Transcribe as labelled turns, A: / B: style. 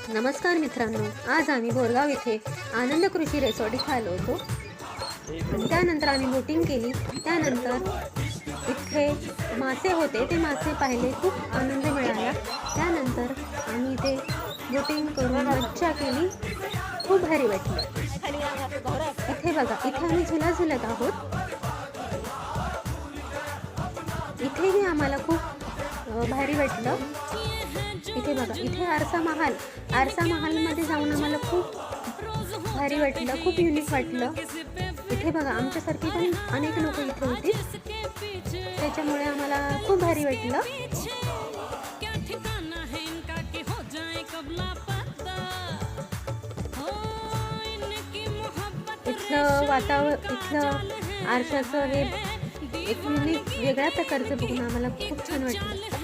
A: नमस्कार मित्रांनो, आज आम्ही बोरगाव इथे आनंद कृषी रिसॉर्ट इथे आलो होतो आणि त्यानंतर आम्ही बोटिंग केली. त्यानंतर इथे मासे होते, ते मासे पाहिले, खूप आनंद मिळाला. त्यानंतर आम्ही इथे बोटिंग करून मज्जा केली, खूप भारी वाटलं. इथे बघा, इथे आम्ही झुला झुलत आहोत. इथेही आम्हाला खूप भारी वाटलं. इथे बघा, इथे आरसा महालमध्ये जाऊन आम्हाला खूप भारी वाटलं, खूप युनिक वाटलं. इथे बघा, आमच्यासारखी पण अनेक लोक इथे होती, त्याच्यामुळे आम्हाला खूप भारी वाटलं. इथलं वातावरण, इथलं आरशाचं हे एक युनिक वेगळ्या प्रकारचं बघून आम्हाला खूप छान वाटलं.